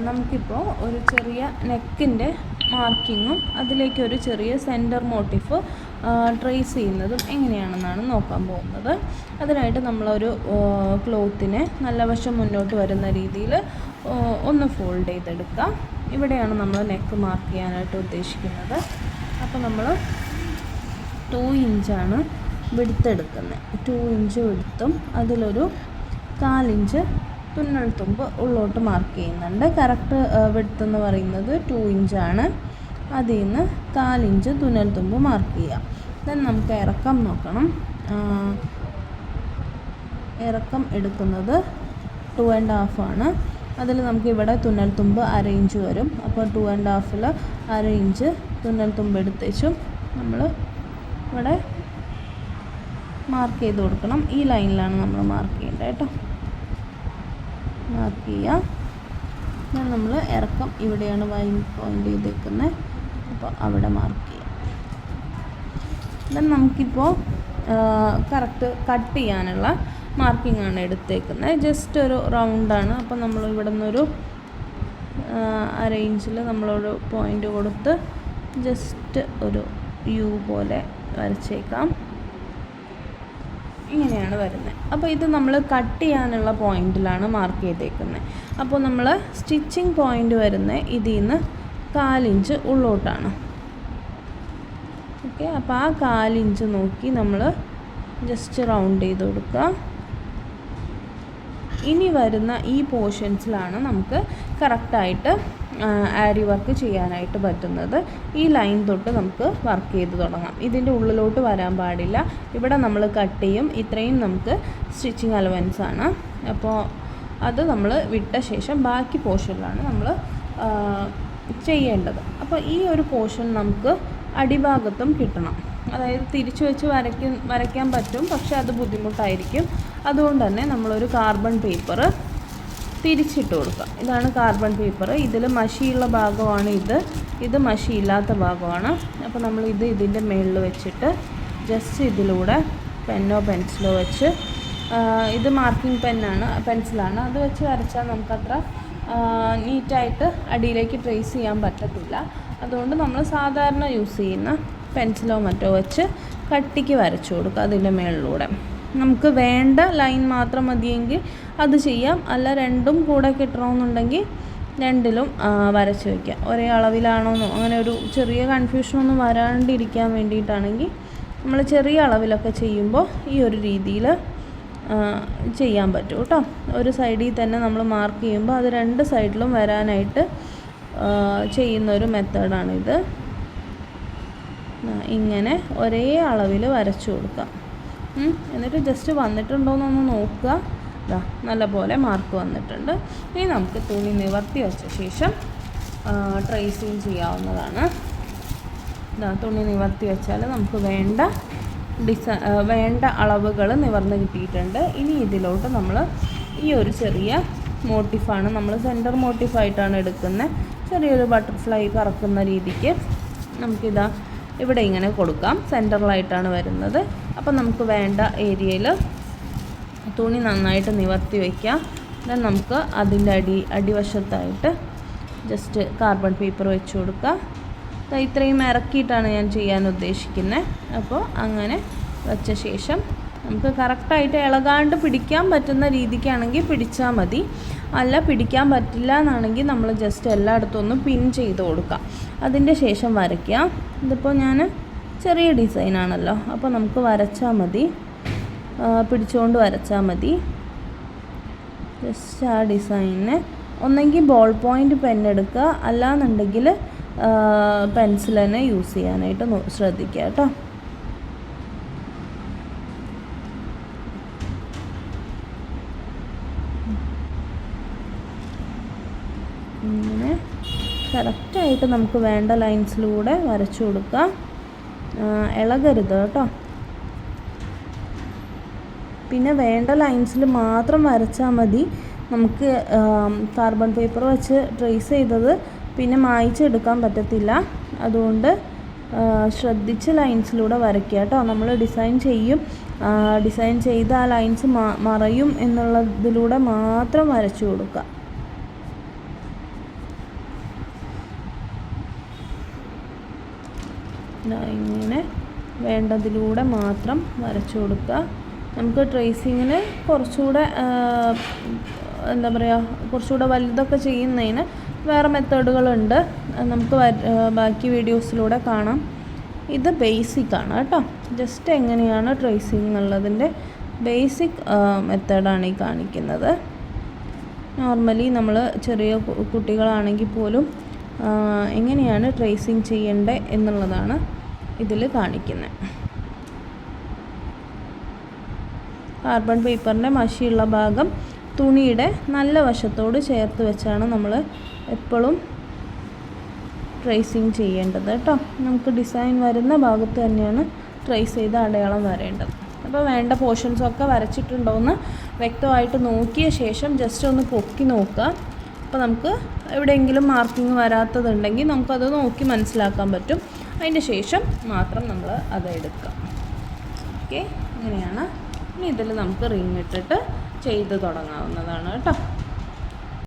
നമുക്കിപ്പോൾ ഒരു ചെറിയ നെക്കിൻ്റെ മാർക്കിങ്ങും അതിലേക്കൊരു ചെറിയ സെൻറ്റർ മോട്ടീഫ് ട്രേസ് ചെയ്യുന്നതും എങ്ങനെയാണെന്നാണ് നോക്കാൻ പോകുന്നത്. അതിനായിട്ട് നമ്മളൊരു ക്ലോത്തിനെ നല്ല വശം മുന്നോട്ട് വരുന്ന രീതിയിൽ ഒന്ന് ഫോൾഡ് ചെയ്തെടുക്കാം. ഇവിടെയാണ് നമ്മൾ നെക്ക് മാർക്ക് ചെയ്യാനായിട്ട് ഉദ്ദേശിക്കുന്നത്. അപ്പോൾ നമ്മൾ 2 ഇഞ്ചാണ് വിടുത്തെടുക്കുന്നത്. 2 ഇഞ്ച് വിടുത്തും അതിലൊരു 4 ഇഞ്ച് തുന്നൽ തുമ്പ് ഉള്ളോട്ട് മാർക്ക് ചെയ്യുന്നുണ്ട്. കറക്റ്റ് വിടുത്തെന്ന് പറയുന്നത് 2 ഇഞ്ചാണ്. അതിൽ നിന്ന് 4 ഇഞ്ച് തുന്നൽ തുമ്പ് മാർക്ക് ചെയ്യാം. ദെൻ നമുക്ക് ഇറക്കം നോക്കണം. ഇറക്കം എടുക്കുന്നത് 2.5 ആണ്. അതിൽ നമുക്ക് ഇവിടെ തുന്നൽ തുമ്പ് 1/2 ഇഞ്ച് വരും. അപ്പോൾ 2.5-ൽ 1/2 ഇഞ്ച് തുന്നൽ തുമ്പ് എടുത്തേച്ചും നമ്മൾ ഇവിടെ മാർക്ക് ചെയ്ത് കൊടുക്കണം. ഈ ലൈനിലാണ് നമ്മൾ മാർക്ക് ചെയ്യേണ്ടത് കേട്ടോ. മാർക്ക് ചെയ്യാം. ദെൻ നമ്മൾ ഇറക്കം ഇവിടെയാണ് പോയിൻ്റ് ചെയ്തേക്കുന്നത്. അപ്പോൾ അവിടെ മാർക്ക് ചെയ്യാം. ദെൻ നമുക്കിപ്പോൾ കറക്റ്റ് കട്ട് ചെയ്യാനുള്ള മാർക്കിംഗ് ആണ് എടുത്തേക്കുന്നത്. ജസ്റ്റ് ഒരു റൗണ്ടാണ്. അപ്പോൾ നമ്മൾ ഇവിടെ നിന്നൊരു 1/2 ഇഞ്ചിൽ നമ്മളൊരു പോയിൻ്റ് കൊടുത്ത് ജസ്റ്റ് ഒരു യു പോലെ വരച്ചേക്കാം. ഇങ്ങനെയാണ് വരുന്നത്. അപ്പോൾ ഇത് നമ്മൾ കട്ട് ചെയ്യാനുള്ള പോയിൻറ്റിലാണ് മാർക്ക് ചെയ്തേക്കുന്നത്. അപ്പോൾ നമ്മൾ സ്റ്റിച്ചിങ് പോയിൻ്റ് വരുന്നത് ഇതിൽ നിന്ന് 4 ഇഞ്ച് ഉള്ളോട്ടാണ്. ഓക്കെ. അപ്പോൾ ആ 4 ഇഞ്ച് നോക്കി നമ്മൾ ജസ്റ്റ് റൗണ്ട് ചെയ്ത് കൊടുക്കുക. ഇനി വരുന്ന ഈ പോർഷൻസിലാണ് നമുക്ക് കറക്റ്റായിട്ട് ആരി വർക്ക് ചെയ്യാനായിട്ട് പറ്റുന്നത്. ഈ ലൈൻ തൊട്ട് നമുക്ക് വർക്ക് ചെയ്ത് തുടങ്ങാം. ഇതിൻ്റെ ഉള്ളിലോട്ട് വരാൻ പാടില്ല. ഇവിടെ നമ്മൾ കട്ട് ചെയ്യും. ഇത്രയും നമുക്ക് സ്റ്റിച്ചിങ് അലവൻസ് ആണ്. അപ്പോൾ അത് നമ്മൾ വിട്ട ശേഷം ബാക്കി പോർഷനിലാണ് നമ്മൾ ചെയ്യേണ്ടത്. അപ്പോൾ ഈ ഒരു പോർഷൻ നമുക്ക് അടിഭാഗത്തും കിട്ടണം. അതായത് തിരിച്ചു വെച്ച് വരയ്ക്കാൻ പറ്റും, പക്ഷെ അത് ബുദ്ധിമുട്ടായിരിക്കും. അതുകൊണ്ട് തന്നെ നമ്മളൊരു കാർബൺ പേപ്പർ തിരിച്ചിട്ട് കൊടുക്കുക. ഇതാണ് കാർബൺ പേപ്പർ. ഇതിൽ മഷിയുള്ള ഭാഗമാണ് ഇത് മഷിയില്ലാത്ത ഭാഗമാണ്. അപ്പോൾ നമ്മൾ ഇതിൻ്റെ മുകളിൽ വെച്ചിട്ട് ജസ്റ്റ് ഇതിലൂടെ പെന്നോ പെൻസിലോ വെച്ച്, ഇത് മാർക്കിംഗ് പെൻസിലാണ്, അത് വെച്ച് വരച്ചാൽ നമുക്കത്ര നീറ്റായിട്ട് അടിയിലേക്ക് ട്രേസ് ചെയ്യാൻ പറ്റത്തില്ല. അതുകൊണ്ട് നമ്മൾ സാധാരണ യൂസ് ചെയ്യുന്ന പെൻസിലോ മറ്റോ വെച്ച് കട്ടിക്ക് വരച്ചു കൊടുക്കുക. അതിൻ്റെ മുകളിലൂടെ നമുക്ക് വേണ്ട ലൈൻ മാത്രം മതിയെങ്കിൽ അത് ചെയ്യാം. അല്ല രണ്ടും കൂടെ കിട്ടണമെന്നുണ്ടെങ്കിൽ രണ്ടിലും വരച്ച് വയ്ക്കാം. ഒരേ അളവിലാണോന്നോ അങ്ങനെ ഒരു ചെറിയ കൺഫ്യൂഷനൊന്നും വരാണ്ടിരിക്കാൻ വേണ്ടിയിട്ടാണെങ്കിൽ നമ്മൾ ചെറിയ അളവിലൊക്കെ ചെയ്യുമ്പോൾ ഈ ഒരു രീതിയിൽ ചെയ്യാൻ പറ്റും കേട്ടോ. ഒരു സൈഡിൽ തന്നെ നമ്മൾ മാർക്ക് ചെയ്യുമ്പോൾ അത് 2 സൈഡിലും വരാനായിട്ട് ചെയ്യുന്നൊരു മെത്തേഡാണിത്. ഇങ്ങനെ ഒരേ അളവിൽ വരച്ചു കൊടുക്കാം. എന്നിട്ട് ജസ്റ്റ് വന്നിട്ടുണ്ടോയെന്നൊന്ന് നോക്കുക. നല്ലപോലെ മാർക്ക് വന്നിട്ടുണ്ട്. ഇനി നമുക്ക് തുണി നിവർത്തി വെച്ച ശേഷം ട്രേസിങ് ചെയ്യാവുന്നതാണ്. തുണി നിവർത്തി വെച്ചാൽ നമുക്ക് വേണ്ട അളവുകൾ നിവർന്ന് കിട്ടിയിട്ടുണ്ട്. ഇനി ഇതിലോട്ട് നമ്മൾ ഈ ഒരു ചെറിയ മോട്ടിഫാണ് നമ്മൾ സെൻറ്റർ മോട്ടിഫായിട്ടാണ് എടുക്കുന്നത്. ചെറിയൊരു ബട്ടർഫ്ലൈ കറക്കുന്ന രീതിക്ക് നമുക്കിതാ ഇവിടെ ഇങ്ങനെ കൊടുക്കാം. സെൻറ്ററിലായിട്ടാണ് വരുന്നത്. അപ്പം നമുക്ക് വേണ്ട ഏരിയയിൽ തുണി നന്നായിട്ട് നിവർത്തി വയ്ക്കാം. ദെൻ നമുക്ക് അതിൻ്റെ അടിവശത്തായിട്ട് ജസ്റ്റ് കാർബൺ പേപ്പർ വെച്ച് കൊടുക്കുക. ഇത്രയും ഇറക്കിയിട്ടാണ് ഞാൻ ചെയ്യാൻ ഉദ്ദേശിക്കുന്നത്. അപ്പോൾ അങ്ങനെ വെച്ച ശേഷം നമുക്ക് കറക്റ്റായിട്ട് ഇളകാണ്ട് പിടിക്കാൻ പറ്റുന്ന രീതിക്കാണെങ്കിൽ പിടിച്ചാൽ മതി. അല്ല പിടിക്കാൻ പറ്റില്ല എന്നാണെങ്കിൽ നമ്മൾ ജസ്റ്റ് എല്ലായിടത്തും ഒന്ന് പിൻ ചെയ്ത് കൊടുക്കാം. അതിൻ്റെ ശേഷം വരയ്ക്കാം. ഇതിപ്പോൾ ഞാൻ ചെറിയ ഡിസൈനാണല്ലോ, അപ്പോൾ നമുക്ക് വരച്ചാൽ മതി, പിടിച്ചുകൊണ്ട് വരച്ചാൽ മതി. ജസ്റ്റ് ആ ഡിസൈനിന് ഒന്നെങ്കിൽ ബോൾ പോയിൻ്റ് പെൻ എടുക്കുക, അല്ലാന്നുണ്ടെങ്കിൽ പെൻസിൽ തന്നെ യൂസ് ചെയ്യാനായിട്ട് ശ്രദ്ധിക്കുക കേട്ടോ. ഇങ്ങനെ കറക്റ്റായിട്ട് നമുക്ക് വേണ്ട ലൈൻസിലൂടെ വരച്ചു കൊടുക്കാം. ഇളകരുത് കേട്ടോ. പിന്നെ വേണ്ട ലൈൻസിൽ മാത്രം വരച്ചാൽ മതി. നമുക്ക് കാർബൺ പേപ്പർ വെച്ച് ട്രേസ് ചെയ്തത് പിന്നെ മായ്ച്ചെടുക്കാൻ പറ്റത്തില്ല. അതുകൊണ്ട് ശ്രദ്ധിച്ച് ലൈൻസിലൂടെ വരയ്ക്കുക കേട്ടോ. നമ്മൾ ഡിസൈൻ ചെയ്ത് ആ ലൈൻസ് മറയും എന്നുള്ളതിലൂടെ മാത്രം വരച്ചു കൊടുക്കുക. ഇങ്ങനെ വേണ്ടതിലൂടെ മാത്രം വരച്ചു കൊടുക്കുക. നമുക്ക് ട്രേസിങ്ങിന് കുറച്ചുകൂടെ എന്താ പറയുക, കുറച്ചുകൂടെ വലുതൊക്കെ ചെയ്യുന്നതിന് വേറെ മെത്തേഡുകളുണ്ട്, നമുക്ക് ബാക്കി വീഡിയോസിലൂടെ കാണാം. ഇത് ബേസിക്കാണ് കേട്ടോ. ജസ്റ്റ് എങ്ങനെയാണ് ട്രേസിങ് എന്നുള്ളതിൻ്റെ ബേസിക് മെത്തേഡാണ് ഈ കാണിക്കുന്നത്. നോർമലി നമ്മൾ ചെറിയ കുട്ടികളാണെങ്കിൽ പോലും എങ്ങനെയാണ് ട്രേസിങ് ചെയ്യേണ്ടത് എന്നുള്ളതാണ് ഇതിൽ കാണിക്കുന്നത്. കാർബൺ പേപ്പറിൻ്റെ മഷിയുള്ള ഭാഗം തുണിയുടെ നല്ല വശത്തോട് ചേർത്ത് വെച്ചാണ് നമ്മൾ എപ്പോഴും ട്രേസിങ് ചെയ്യേണ്ടത് കേട്ടോ. നമുക്ക് ഡിസൈൻ വരുന്ന ഭാഗത്ത് തന്നെയാണ് ട്രേസ് ചെയ്ത് അടയാളം വരേണ്ടത്. അപ്പോൾ വേണ്ട പോർഷൻസൊക്കെ വരച്ചിട്ടുണ്ടോയെന്ന് വ്യക്തമായിട്ട് നോക്കിയ ശേഷം ജസ്റ്റ് ഒന്ന് പൊക്കി നോക്കുക. അപ്പോൾ നമുക്ക് എവിടെയെങ്കിലും മാർക്കിങ് വരാത്തതുണ്ടെങ്കിൽ നമുക്കത് നോക്കി മനസ്സിലാക്കാൻ പറ്റും. അതിൻ്റെ ശേഷം മാത്രം നമ്മൾ അത് എടുക്കുക. ഓക്കെ, അങ്ങനെയാണ്. ഇനി ഇതിൽ നമുക്ക് റിങ് ഇട്ടിട്ട് ചെയ്ത് തുടങ്ങാവുന്നതാണ് കേട്ടോ.